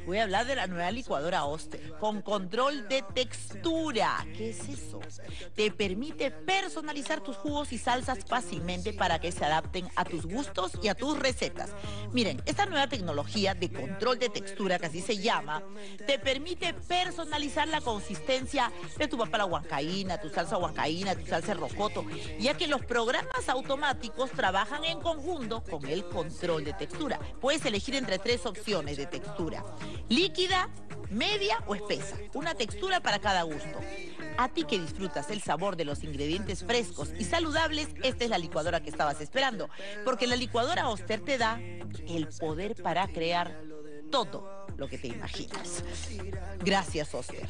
Voy a hablar de la nueva licuadora Oster, con control de textura. ¿Qué es eso? Te permite personalizar tus jugos y salsas fácilmente para que se adapten a tus gustos y a tus recetas. Miren, esta nueva tecnología de control de textura, que así se llama, te permite personalizar la consistencia de tu papa a la huancaína, tu salsa huancaína, tu salsa rocoto, ya que los programas automáticos trabajan en conjunto con el control de textura. Puedes elegir entre 3 opciones de textura: líquida, media o espesa. Una textura para cada gusto. A ti que disfrutas el sabor de los ingredientes frescos y saludables, esta es la licuadora que estabas esperando, porque la licuadora Oster te da el poder para crear todo lo que te imaginas. Gracias, Oster.